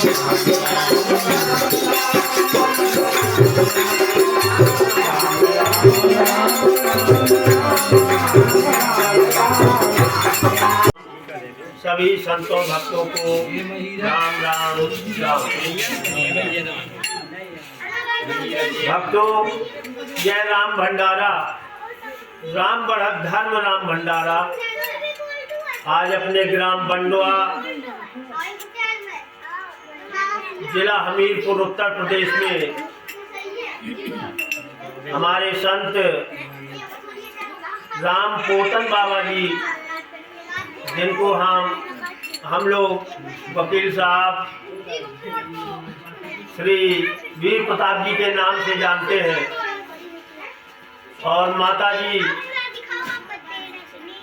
सभी संतों भक्तों को राम राम राम। भक्तों, यह राम भंडारा, राम बढ़त धर्म राम भंडारा आज अपने ग्राम बंडवा, जिला हमीरपुर, उत्तर प्रदेश में हमारे संत राम पोतन बाबा जी, जिनको हम लोग वकील साहब श्री वीर प्रताप जी के नाम से जानते हैं, और माता जी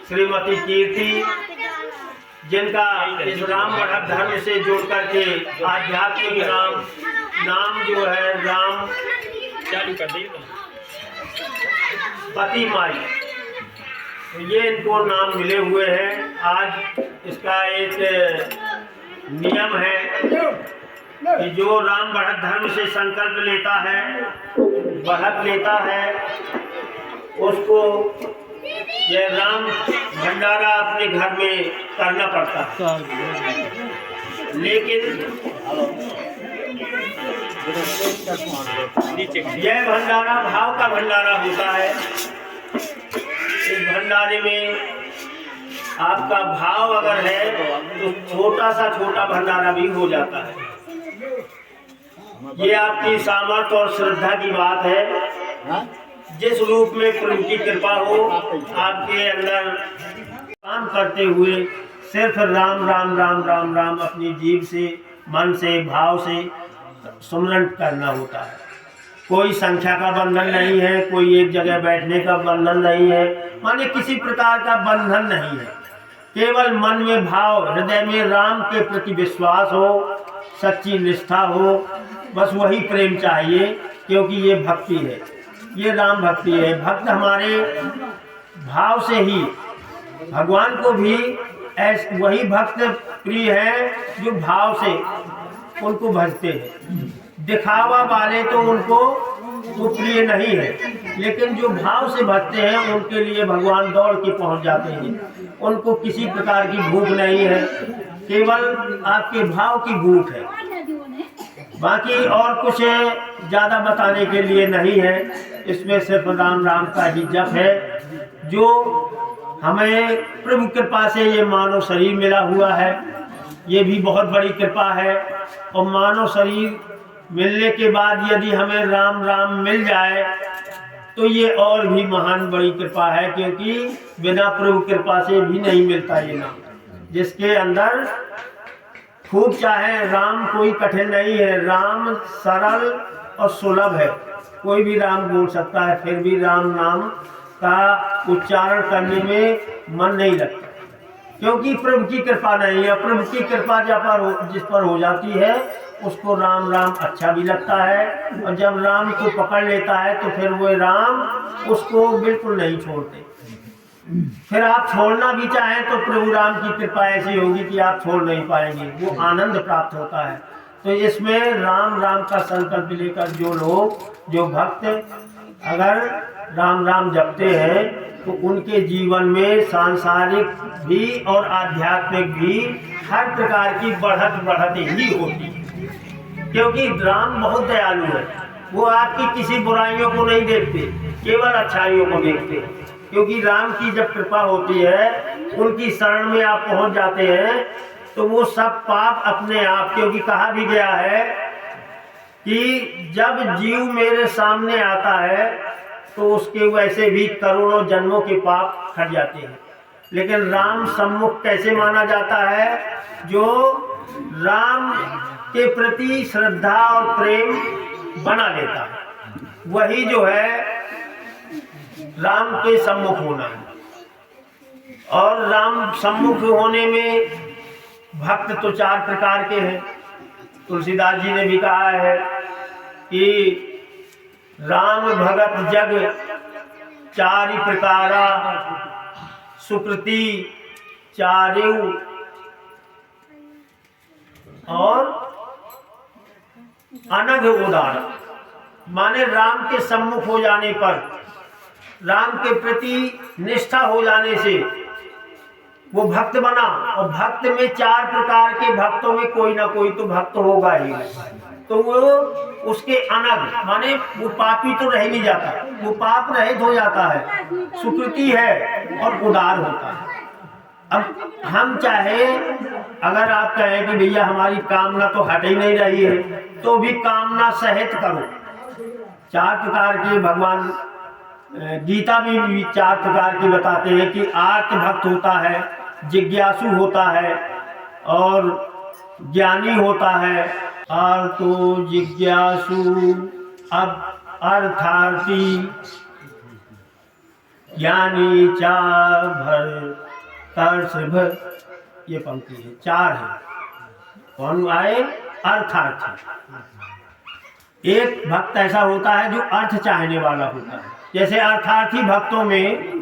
श्रीमती कीर्ति, जिनका इस राम बढ़त धर्म से जोड़ करके आध्यात्मिक नाम जो है राम चालू कर दी पति माई, ये इनको नाम मिले हुए हैं। आज इसका एक नियम है कि जो राम बढ़त धर्म से संकल्प लेता है, बढ़त लेता है, उसको यह राम भंडारा अपने घर में करना पड़ता है। लेकिन यह भंडारा भाव का भंडारा होता है। इस भंडारे में आपका भाव अगर है तो छोटा सा छोटा भंडारा भी हो जाता है। ये आपकी सामर्थ्य और श्रद्धा की बात है। जिस रूप में प्रभु की कृपा हो, आपके अंदर काम करते हुए सिर्फ राम राम राम राम राम अपनी जीभ से, मन से, भाव से सुमरण करना होता है। कोई संख्या का बंधन नहीं है, कोई एक जगह बैठने का बंधन नहीं है, माने किसी प्रकार का बंधन नहीं है। केवल मन में भाव, हृदय में राम के प्रति विश्वास हो, सच्ची निष्ठा हो, बस वही प्रेम चाहिए, क्योंकि ये भक्ति है, ये राम भक्ति है। भक्त हमारे भाव से ही भगवान को भी वही भक्त प्रिय है जो भाव से उनको भजते हैं। दिखावा वाले तो उनको वो प्रिय नहीं है, लेकिन जो भाव से भजते हैं उनके लिए भगवान दौड़ के पहुंच जाते हैं। उनको किसी प्रकार की भूख नहीं है, केवल आपके भाव की भूख है, बाकी और कुछ ज़्यादा बताने के लिए नहीं है। इसमें सिर्फ राम राम का ही जप है, जो हमें प्रभु कृपा से ये मानव शरीर मिला हुआ है। ये भी बहुत बड़ी कृपा है, और मानव शरीर मिलने के बाद यदि हमें राम राम मिल जाए तो ये और भी महान बड़ी कृपा है, क्योंकि बिना प्रभु कृपा से भी नहीं मिलता ये नाम। जिसके अंदर खूब चाहे राम, कोई कठिन नहीं है, राम सरल और सुलभ है, कोई भी राम बोल सकता है, फिर भी राम नाम का उच्चारण करने में मन नहीं लगता, क्योंकि प्रभु की कृपा नहीं है। प्रभु की कृपा जिस पर हो जाती है उसको राम राम अच्छा भी लगता है, और जब राम को पकड़ लेता है तो फिर वो राम उसको बिल्कुल नहीं छोड़ते। फिर आप छोड़ना भी चाहें तो प्रभु राम की कृपा ऐसी होगी कि आप छोड़ नहीं पाएंगे, वो आनंद प्राप्त होता है। तो इसमें राम राम का संकल्प लेकर जो लोग, जो भक्त अगर राम राम जपते हैं तो उनके जीवन में सांसारिक भी और आध्यात्मिक भी हर प्रकार की बढ़त ही होती है, क्योंकि राम बहुत दयालु है। वो आपकी किसी बुराइयों को नहीं देखते, केवल अच्छाइयों को देखते हैं। क्योंकि राम की जब कृपा होती है, उनकी शरण में आप पहुंच जाते हैं, तो वो सब पाप अपने आप, क्योंकि कहा भी गया है कि जब जीव मेरे सामने आता है तो उसके वैसे भी करोड़ों जन्मों के पाप हट जाते हैं। लेकिन राम सम्मुख कैसे माना जाता है? जो राम के प्रति श्रद्धा और प्रेम बना लेता है, वही जो है राम के सम्मुख होना है। और राम सम्मुख होने में भक्त तो 4 प्रकार के हैं। तुलसीदास जी ने भी कहा है कि राम भगत जग 4 प्रकारा, सुकृति 4 और अनघ उदार, माने राम के सम्मुख हो जाने पर, राम के प्रति निष्ठा हो जाने से वो भक्त बना। और भक्त में 4 प्रकार के भक्तों में कोई ना कोई तो भक्त होगा ही। तो वो उसके अनग माने वो पापी तो रह नहीं जाता, वो पाप रहित हो जाता है, सुकृति है और उदार होता है। अब हम चाहे अगर आप कहें कि भैया हमारी कामना तो हट ही नहीं रही है, तो भी कामना सहित करो। 4 प्रकार के भगवान गीता में भी 4 प्रकार की बताते हैं कि आर्त भक्त होता है, जिज्ञासु होता है और ज्ञानी होता है। और तो जिज्ञासु, अब अर्थार्थी, ज्ञानी, चार भर तर्स भर, ये पंक्ति है, 4 है। कौन आए? अर्थार्थी। एक भक्त ऐसा होता है जो अर्थ चाहने वाला होता है। जैसे अर्थार्थी भक्तों में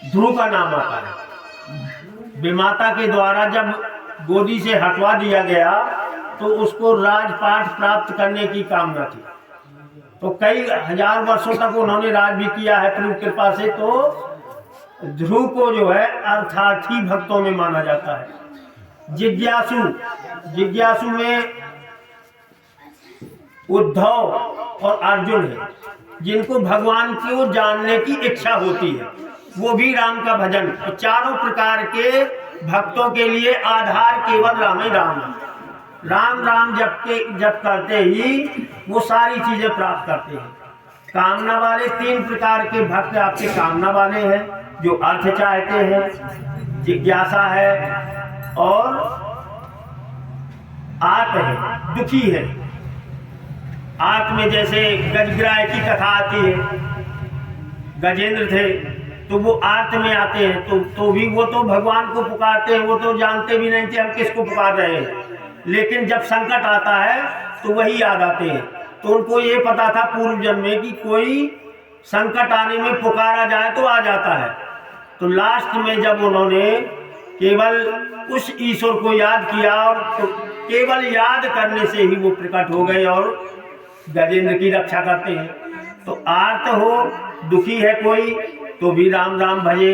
ध्रुव का नाम आता है। विमाता के द्वारा जब गोदी से हटवा दिया गया तो उसको राजपाट प्राप्त करने की कामना थी, तो कई हजार वर्षों तक उन्होंने राज भी किया है प्रभु कृपा से। तो ध्रुव को जो है अर्थार्थी भक्तों में माना जाता है। जिज्ञासु, जिज्ञासु में उद्धव और अर्जुन है, जिनको भगवान को जानने की इच्छा होती है, वो भी राम का भजन। तो चारों प्रकार के भक्तों के लिए आधार केवल राम ही राम है। राम राम जप करते ही वो सारी चीजें प्राप्त करते हैं। कामना वाले 3 प्रकार के भक्त आपके कामना वाले हैं, जो अर्थ चाहते हैं, जिज्ञासा है और आर्त है, दुखी है। आर्त में जैसे गजग्राह की कथा आती है, गजेंद्र थे तो वो आर्त में आते हैं, तो भी वो तो भगवान को पुकारते हैं, वो तो जानते भी नहीं थे हम किसको पुकार रहे हैं, लेकिन जब संकट आता है तो वही याद आते हैं। तो उनको ये पता था पूर्व जन्म में कि कोई संकट आने में पुकारा जाए तो आ जाता है। तो लास्ट में जब उन्होंने केवल उस ईश्वर को याद किया और तो केवल याद करने से ही वो प्रकट हो गए और गजेंद्र की रक्षा करते हैं। तो आर्त हो, दुखी है कोई, तो भी राम राम भजे,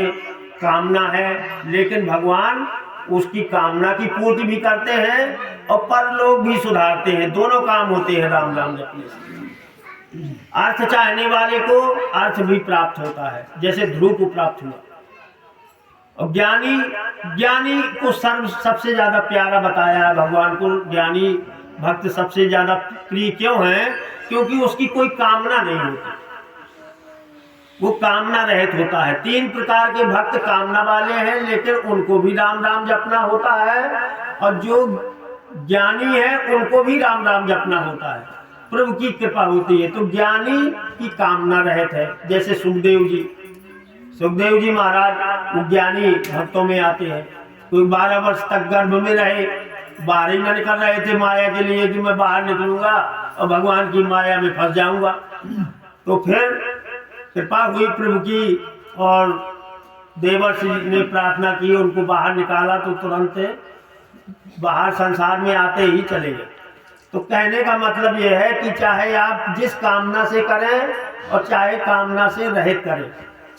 कामना है, लेकिन भगवान उसकी कामना की पूर्ति भी करते हैं और परलोक भी सुधारते हैं। दोनों काम होते हैं राम राम जपने से। अर्थ चाहने वाले को अर्थ भी प्राप्त होता है, जैसे ध्रुव को प्राप्त हुआ। और ज्ञानी, ज्ञानी को सबसे ज्यादा प्यारा बताया है भगवान को। ज्ञानी भक्त सबसे ज्यादा प्रिय क्यों है? क्योंकि उसकी कोई कामना नहीं होती, वो कामना रहित होता है। 3 प्रकार के भक्त कामना वाले हैं, लेकिन उनको भी राम राम जपना होता है, और जो ज्ञानी है उनको भी राम राम जपना होता है। प्रभु की कृपा होती है। तो ज्ञानी की कामना रहित है, जैसे सुखदेव जी। सुखदेव जी महाराज वो ज्ञानी भक्तों में आते हैं। कोई 12 वर्ष तक गर्भ में रहे, बाहर ही न निकल रहे थे माया के लिए कि मैं बाहर निकलूंगा और भगवान की माया में फंस जाऊंगा। तो फिर कृपा हुई प्रभु की और देवर्षि ने प्रार्थना की, उनको बाहर निकाला, तो तुरंत बाहर संसार में आते ही चले गए। तो कहने का मतलब यह है कि चाहे आप जिस कामना से करें और चाहे कामना से रहित करें,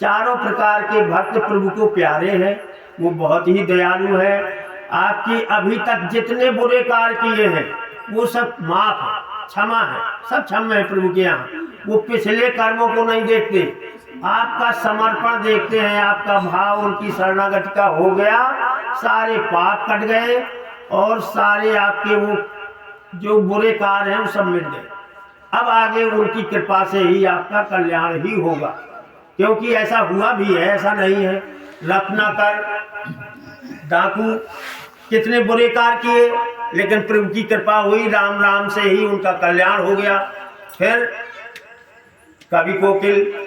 चारों प्रकार के भक्त प्रभु को प्यारे हैं। वो बहुत ही दयालु है। आपकी अभी तक जितने बुरे कार्य किए हैं वो सब माफ है, क्षमा है, सब क्षमा है प्रभु के यहाँ। वो पिछले कर्मों को नहीं देखते, आपका समर्पण देखते हैं, आपका भाव उनकी शरणागति का हो गया, सारे पाप कट गए और सारे आपके वो जो बुरे कार्य हैं वो सब मिट गए। अब आगे उनकी कृपा से ही आपका कल्याण ही होगा, क्योंकि ऐसा हुआ भी है, ऐसा नहीं है। रत्नाकर, डाकू कितने बुरे कार्य किए, लेकिन प्रभु की कृपा हुई, राम राम से ही उनका कल्याण हो गया। फिर कवि कोकिल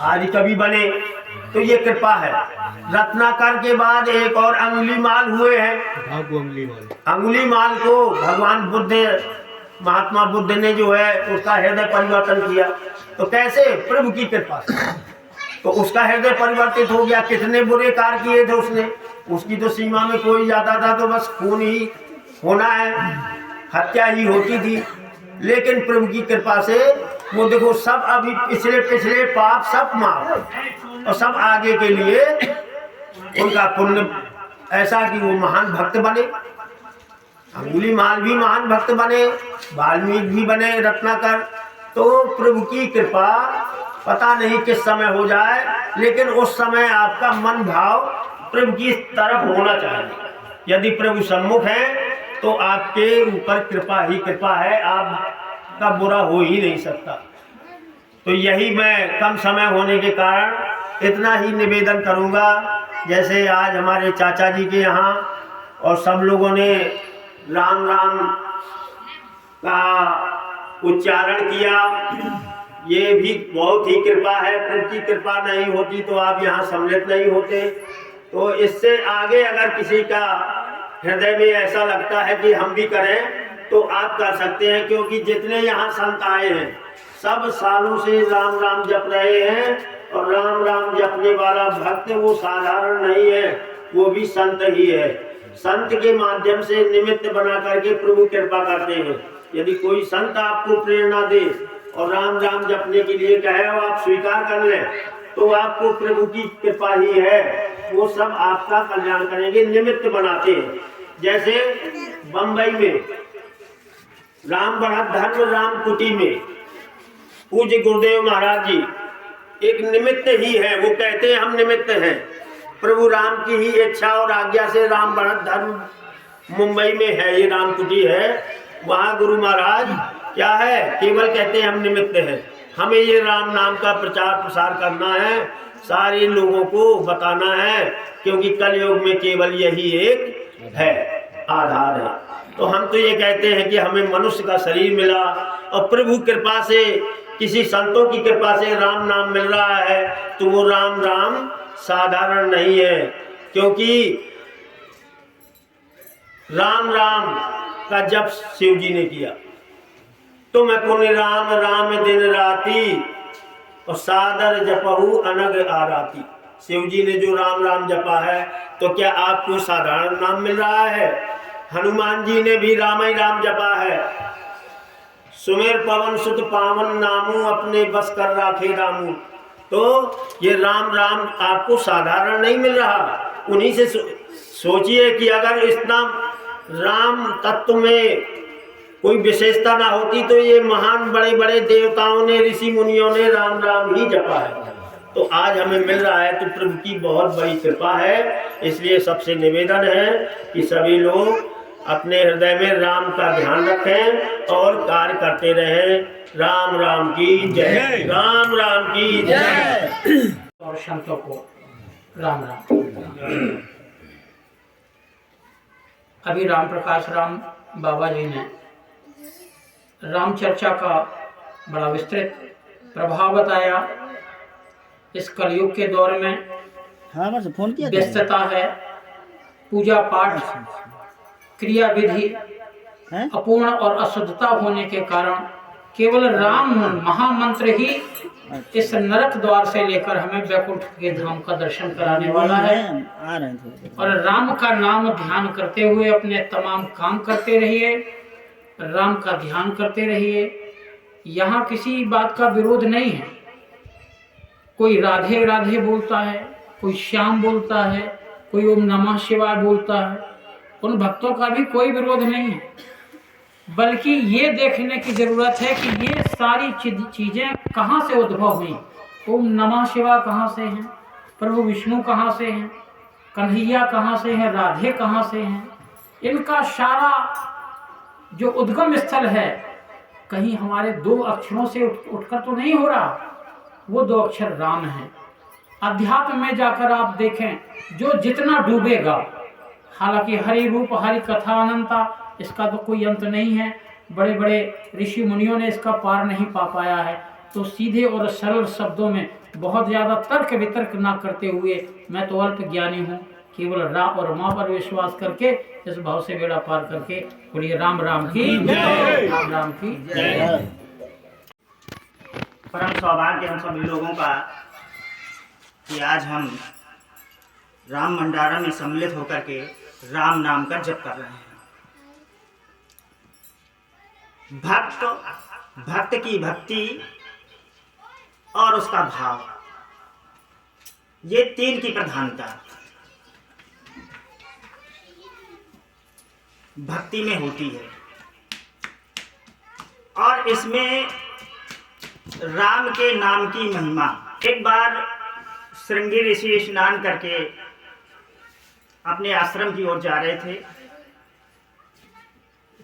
आदि कवि बने, तो ये कृपा है। रत्नाकर के बाद एक और अंगुलीमाल हुए हैं। अंगुलीमाल को भगवान बुद्ध, महात्मा बुद्ध ने जो है उसका हृदय परिवर्तन किया। तो कैसे? प्रभु की कृपा से। तो उसका हृदय परिवर्तित हो गया। कितने बुरे कार्य किए थे उसने, उसकी तो सीमा में कोई जाता था तो बस खून ही होना है, हत्या ही होती थी। लेकिन प्रभु की कृपा से वो देखो सब अभी पिछले पाप सब माफ और सब आगे के लिए उनका पुण्य ऐसा कि वो महान भक्त बने। अंगुलीमाल भी महान भक्त बने, वाल्मीकि भी बने, रत्नाकर। तो प्रभु की कृपा पता नहीं किस समय हो जाए, लेकिन उस समय आपका मन भाव प्रभु की तरफ होना चाहिए। यदि प्रभु सम्मुख है तो आपके ऊपर कृपा ही कृपा है, आपका बुरा हो ही नहीं सकता। तो यही मैं कम समय होने के कारण इतना ही निवेदन करूंगा। जैसे आज हमारे चाचा जी के यहाँ और सब लोगों ने राम राम का उच्चारण किया, ये भी बहुत ही कृपा है। प्रभु की कृपा नहीं होती तो आप यहाँ सम्मिलित नहीं होते। तो इससे आगे अगर किसी का हृदय में ऐसा लगता है कि हम भी करें तो आप कर सकते हैं, क्योंकि जितने यहाँ संत आए हैं सब सालों से राम राम जप रहे हैं। और राम राम जपने वाला भक्त वो साधारण नहीं है, वो भी संत ही है। संत के माध्यम से निमित्त बना करके प्रभु कृपा करते हैं। यदि कोई संत आपको प्रेरणा दे और राम राम जपने के लिए कहे और आप स्वीकार कर लें तो आपको प्रभु की कृपा ही है, वो सब आपका कल्याण करेंगे, निमित्त बनाते हैं। जैसे बंबई में राम बढ़त धर्म राम कुटी में पूज्य गुरुदेव महाराज जी एक निमित्त ही है। वो कहते हैं हम निमित्त हैं, प्रभु राम की ही इच्छा और आज्ञा से राम बढ़त धर्म मुंबई में है, ये राम कुटी है। वहाँ गुरु महाराज क्या है, केवल कहते हैं हम निमित्त हैं, हमें ये राम नाम का प्रचार प्रसार करना है, सारे लोगों को बताना है, क्योंकि कलयुग में केवल यही एक है, आधार है। तो हम तो ये कहते हैं कि हमें मनुष्य का शरीर मिला और प्रभु कृपा से, किसी संतों की कृपा से राम नाम मिल रहा है, तो वो राम राम साधारण नहीं है। क्योंकि राम राम का जप शिव जी ने किया, तो मैं पुण्य राम राम दिन राती और सादर जपहु अनग आराती। शिव जी ने जो राम राम जपा है, तो क्या आपको साधारण नाम मिल रहा है? हनुमान जी ने भी राम ही राम जपा है। सुमेर पवन सुत पावन नामू अपने बस कर राखे रामू। तो ये राम राम आपको साधारण नहीं मिल रहा। उन्हीं से सोचिए कि अगर इतना राम तत्व में कोई विशेषता ना होती तो ये महान बड़े बड़े देवताओं ने, ऋषि मुनियों ने राम राम ही जपा है। तो आज हमें मिल रहा है तो प्रभु की बहुत बड़ी कृपा है। इसलिए सबसे निवेदन है कि सभी लोग अपने हृदय में राम का ध्यान रखें और कार्य करते रहें। राम राम की जय, राम राम की जय। और संतों को राम राम। अभी राम प्रकाश राम बाबा जी ने राम चर्चा का बड़ा विस्तृत प्रभाव बताया। इस कलयुग के दौर में व्यस्तता है, पूजा पाठ क्रिया विधि अपूर्ण और अशुद्धता होने के कारण केवल राम महामंत्र ही इस नरक द्वार से लेकर हमें वैकुंठ के धाम का दर्शन कराने वाला है। और राम का नाम ध्यान करते हुए अपने तमाम काम करते रहिए, राम का ध्यान करते रहिए। यहाँ किसी बात का विरोध नहीं है। कोई राधे राधे बोलता है, कोई श्याम बोलता है, कोई ओम नमः शिवाय बोलता है, उन भक्तों का भी कोई विरोध नहीं है। बल्कि ये देखने की जरूरत है कि ये सारी चीजें कहाँ से उद्भव हुई। ओम नमः शिवाय कहाँ से हैं, प्रभु विष्णु कहाँ से हैं, कन्हैया कहाँ से हैं, राधे कहाँ से हैं। इनका सारा जो उद्गम स्थल है कहीं हमारे दो अक्षरों से उठकर तो नहीं हो रहा। वो दो अक्षर राम है। अध्यात्म में जाकर आप देखें, जो जितना डूबेगा, हालांकि हरि रूप हरि कथा अनंता, इसका तो कोई अंत नहीं है। बड़े बड़े ऋषि मुनियों ने इसका पार नहीं पा पाया है। तो सीधे और सरल शब्दों में बहुत ज़्यादा तर्क वितर्क ना करते हुए, मैं तो अल्प ज्ञानी हूँ, केवल रा और माँ पर विश्वास करके इस भाव से बेड़ा पार करके बोलिए राम राम की जय, राम राम की जय। परम सौभाग्य हम सभी लोगों का कि आज हम राम भंडारा में सम्मिलित होकर के राम नाम का जप कर रहे हैं। भक्त, भक्त की भक्ति और उसका भाव, ये तीन की प्रधानता भक्ति में होती है। और इसमें राम के नाम की महिमा। एक बार श्रृंगी ऋषि स्नान करके अपने आश्रम की ओर जा रहे थे।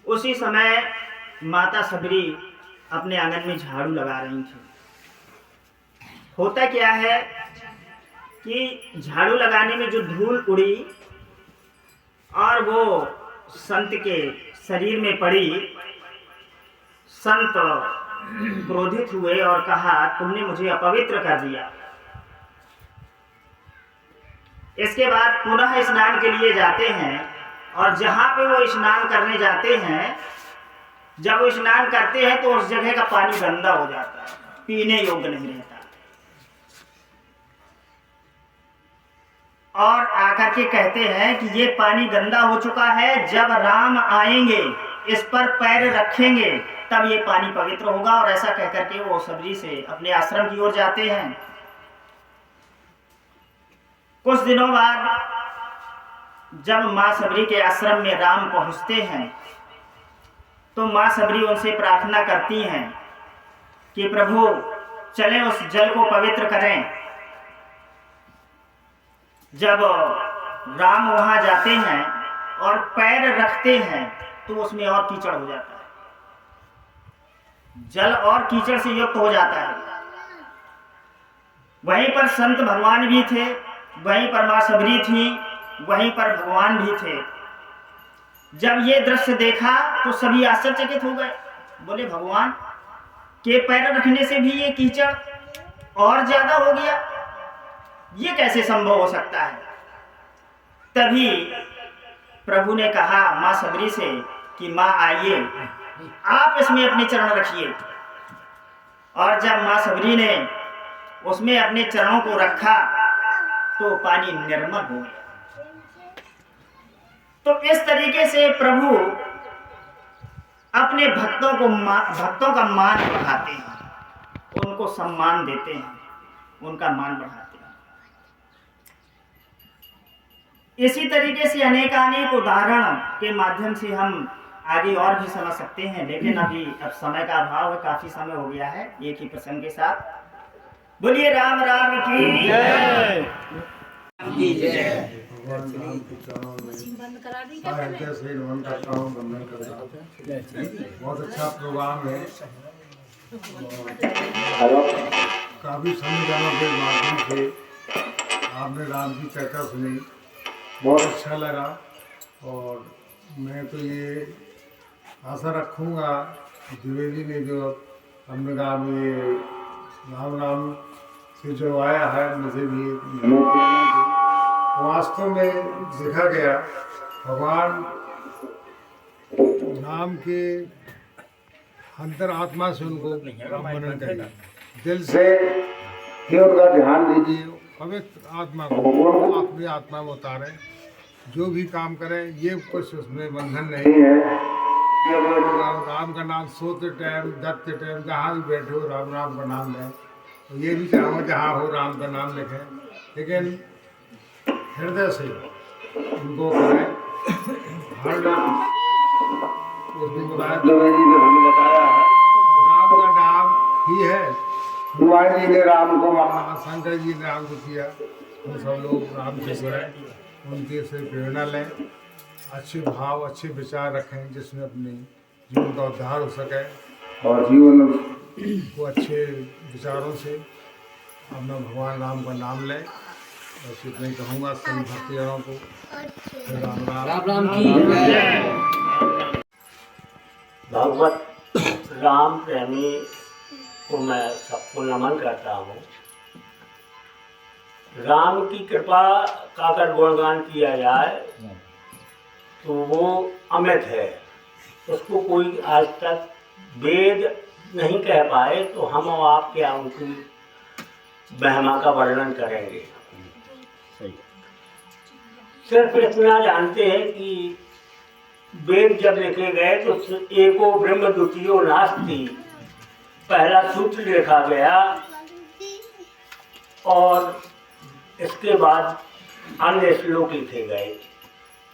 उसी समय माता सबरी अपने आंगन में झाड़ू लगा रही थी। होता क्या है कि झाड़ू लगाने में जो धूल उड़ी और वो संत के शरीर में पड़ी, संत क्रोधित हुए और कहा, तुमने मुझे अपवित्र कर दिया। इसके बाद पुनः स्नान के लिए जाते हैं और जहां पे वो स्नान करने जाते हैं, जब वो स्नान करते हैं तो उस जगह का पानी गंदा हो जाता है, पीने योग्य नहीं रहता। और आकर के कहते हैं कि ये पानी गंदा हो चुका है, जब राम आएंगे इस पर पैर रखेंगे तब ये पानी पवित्र होगा। और ऐसा कहकर के वो सबरी से अपने आश्रम की ओर जाते हैं। कुछ दिनों बाद जब माँ सबरी के आश्रम में राम पहुंचते हैं तो माँ सबरी उनसे प्रार्थना करती हैं कि प्रभु चलें उस जल को पवित्र करें। जब राम वहां जाते हैं और पैर रखते हैं तो उसमें और कीचड़ हो जाता है, जल और कीचड़ से युक्त हो जाता है। वहीं पर संत भगवान भी थे, वहीं पर मां सबरी थी, वहीं पर भगवान भी थे। जब ये दृश्य देखा तो सभी आश्चर्यचकित हो गए। बोले, भगवान के पैर रखने से भी ये कीचड़ और ज्यादा हो गया, ये कैसे संभव हो सकता है? तभी प्रभु ने कहा मां सबरी से कि मां आइए, आप इसमें अपने चरण रखिए। और जब मां सबरी ने उसमें अपने चरणों को रखा तो पानी निर्मल हो गया। तो इस तरीके से प्रभु अपने भक्तों का मान बढ़ाते हैं, उनको सम्मान देते हैं, उनका मान बढ़ाते हैं। इसी तरीके से अनेकानेक उदाहरण के माध्यम से हम आगे और भी समझ सकते हैं, लेकिन अब समय का अभाव है, काफी समय हो गया है। एक ही प्रसंग के साथ बोलिए राम राम की जय। बहुत अच्छा प्रोग्राम है। काफी संविधानों के माध्यम से आपने राम की चर्चा सुनी, बहुत अच्छा लगा। और मैं तो ये आशा रखूँगा द्विवेदी ने जो हमने कहा ये राम से जो आया है, मुझे भी वास्तव में देखा गया भगवान राम के अंतर आत्मा से उनको मनन करिए, दिल से ही उनका ध्यान दीजिए, पवित्र आत्मा को अपनी आत्मा में उतारें। जो भी काम करें ये कुछ उसमें बंधन नहीं है। राम का नाम सोते टाइम दत्ते टाइम जहाँ भी बैठे हो राम राम का नाम लें। तो ये भी चाहो जहाँ हो राम का नाम लिखें, लेकिन हृदय से उनको करें। उसमें बताया राम का नाम ही है। हनुमान जी ने राम को माना, शंकर जी ने राम को किया। हम सब लोग राम से जुड़े, उनके से प्रेरणा लें, अच्छे भाव अच्छे विचार रखें जिसमें अपने जीवन का उद्धार हो सके और जीवन को अच्छे विचारों से अपना भगवान राम का नाम लें। बस इतना ही कहूँगा सभी भक्तजनों को राम राम राम राम की जय। भगवत राम प्रेमी को मैं सबको नमन करता हूँ। राम की कृपा का अगर गुणगान किया जाए तो वो अमित है, उसको कोई आज तक वेद नहीं कह पाए, तो हम और आप क्या उनकी महिमा का वर्णन करेंगे। सिर्फ इतना जानते हैं कि वेद जब लिखे गए तो एको ब्रह्म द्वितीयो नास्ति पहला सूत्र लिखा गया और इसके बाद अन्य श्लोक लिखे गए।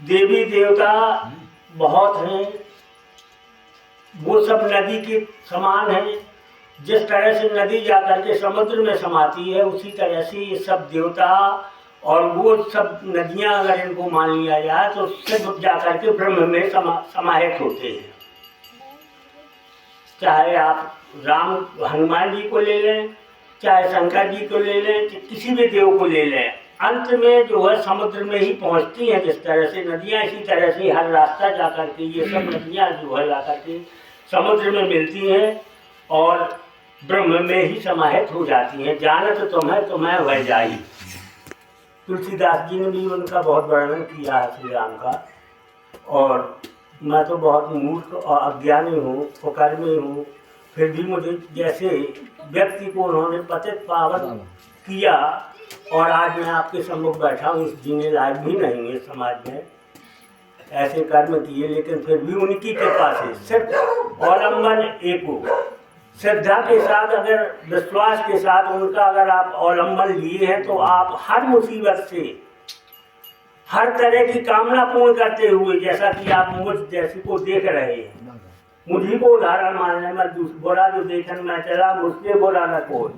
देवी देवता बहुत हैं, वो सब नदी के समान हैं। जिस तरह से नदी जाकर के समुद्र में समाती है उसी तरह से ये सब देवता और वो सब नदियां अगर इनको मान लिया जाए तो सिर्फ जाकर के ब्रह्म में समाहित होते हैं। चाहे आप राम हनुमान जी को ले लें, चाहे शंकर जी को ले लें, किसी भी देव को ले लें, अंत में जो है समुद्र में ही पहुंचती हैं। जिस तरह से नदियां, इसी तरह से हर रास्ता जाकर के ये सब नदियां जो है जाकर के समुद्र में मिलती हैं और ब्रह्म में ही समाहित हो जाती हैं। जानत तुम्हें वह जाई। तुलसीदास जी ने भी उनका बहुत वर्णन किया है श्री राम का। और मैं तो बहुत मूर्ख और अज्ञानी हूँ, कुकर्मी हूँ, फिर भी मुझे जैसे व्यक्ति को उन्होंने पतित पावन किया और आज मैं आपके सम्मुख बैठा हूँ, इस जीने लायक भी नहीं है समाज में, ऐसे कर्म किए, लेकिन फिर भी उनकी कृपा से सिर्फ अवलंबन एको श्रद्धा के साथ, अगर विश्वास के साथ उनका अगर आप अवलंबन लिए हैं तो आप हर मुसीबत से, हर तरह की कामना पूर्ण करते हुए, जैसा कि आप मुझ जैसे को देख रहे हैं, मुझी को उदाहरण मानने में बुरा जो देखने में चला मुझसे बुरा न कोई।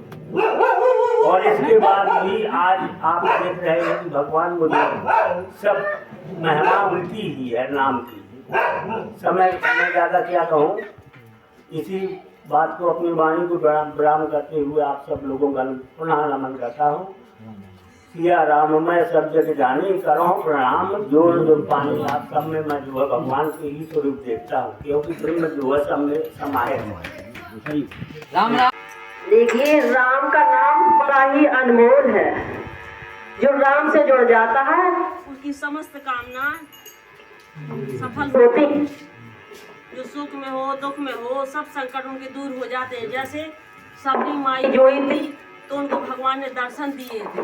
और इसके बाद भी आज आप देख रहे हैं कि भगवान मुझे सब महिमा उनकी ही है, नाम की। समय मैं ज़्यादा क्या कहूँ, इसी बात को अपनी वाणी को विराम करते हुए आप सब लोगों का पुनः नमन करता हूँ। सिया राम मैं सब जगह जाने करो प्रणाम, जोड़ जो पानी आप सब में मैं जो है भगवान के ही स्वरूप देखता हूँ, क्योंकि ब्रह्म जो है सब में समाहित है। राम राम। देखिए, राम का नाम बड़ा ही अनमोल है। जो राम से जुड़ जाता है उसकी समस्त कामना सफल होती। जो सुख में हो दुख में हो सब संकट उनके दूर हो जाते हैं। जैसे सबरी माई जोई थी तो उनको भगवान ने दर्शन दिए थे।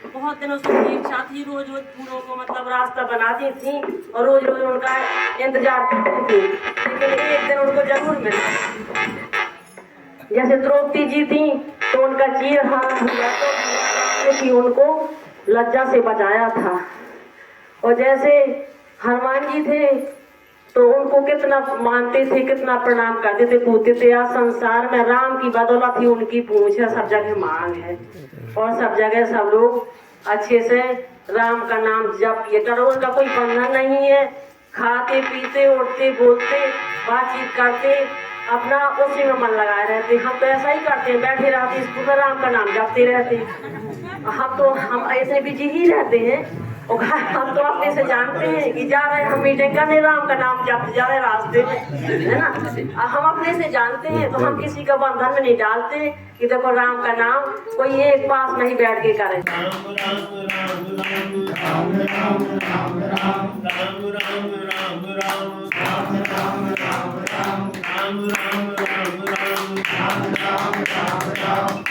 बहुत दिनों से उनकी इच्छा थी, रोज रोज फूलों को मतलब रास्ता बनाती थी और रोज रोज उनका इंतजार करती थी, लेकिन एक दिन उनको जरूर मिला। जैसे द्रौपदी जी थी तो उनका चीर हाथ हुआ तो कि उनको लज्जा से बचाया था। और जैसे हनुमान जी थे तो उनको कितना मानते थे, कितना प्रणाम करते थे, पूछते थे। आज संसार में राम की बदौलत ही उनकी पूछ है, सब जगह मांग है और सब जगह सब लोग अच्छे से राम का नाम जप ये करो। उनका कोई बंधन नहीं है, खाते पीते उठते बोलते बातचीत करते अपना उसी में मन लगाए रहते। हम तो ऐसा ही करते हैं, बैठे रहते स्कूल में राम का नाम जपते रहते। हम ऐसे बिजी ही रहते हैं और हम तो अपने से जानते हैं कि जा रहे हम मीटिंग करने राम का नाम जपते जा रहे रास्ते में, है ना। हम अपने से जानते हैं तो हम किसी का बंधन में नहीं डालते कि देखो राम का नाम कोई एक पास नहीं बैठ के करे।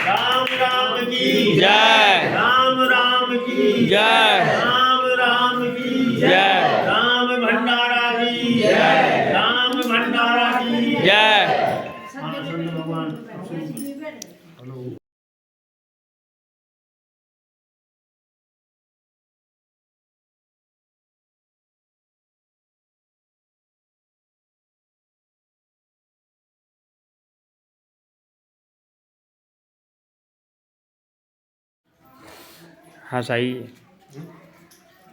राम राम की जय। राम राम की जय। राम राम की जय। राम भंडारा की जय। राम भंडारा की जय। भगवान। हाँ सही।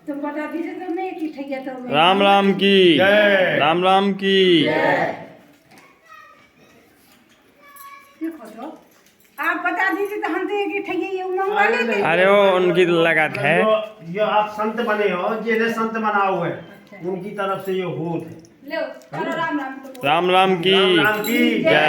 तो बता दीजिए तो नहीं कि ठैया तो मैं राम राम की जय। राम राम की देखो तो आप बता दीजिए तो हम तो एक ठैया ये मंगवा लेते। अरे वो उनकी लगत है। जो आप संत बने हो, जिन्हें संत बना हुए उनकी तरफ से ये होत है। लो करो राम राम तो राम राम की राम राम की जय।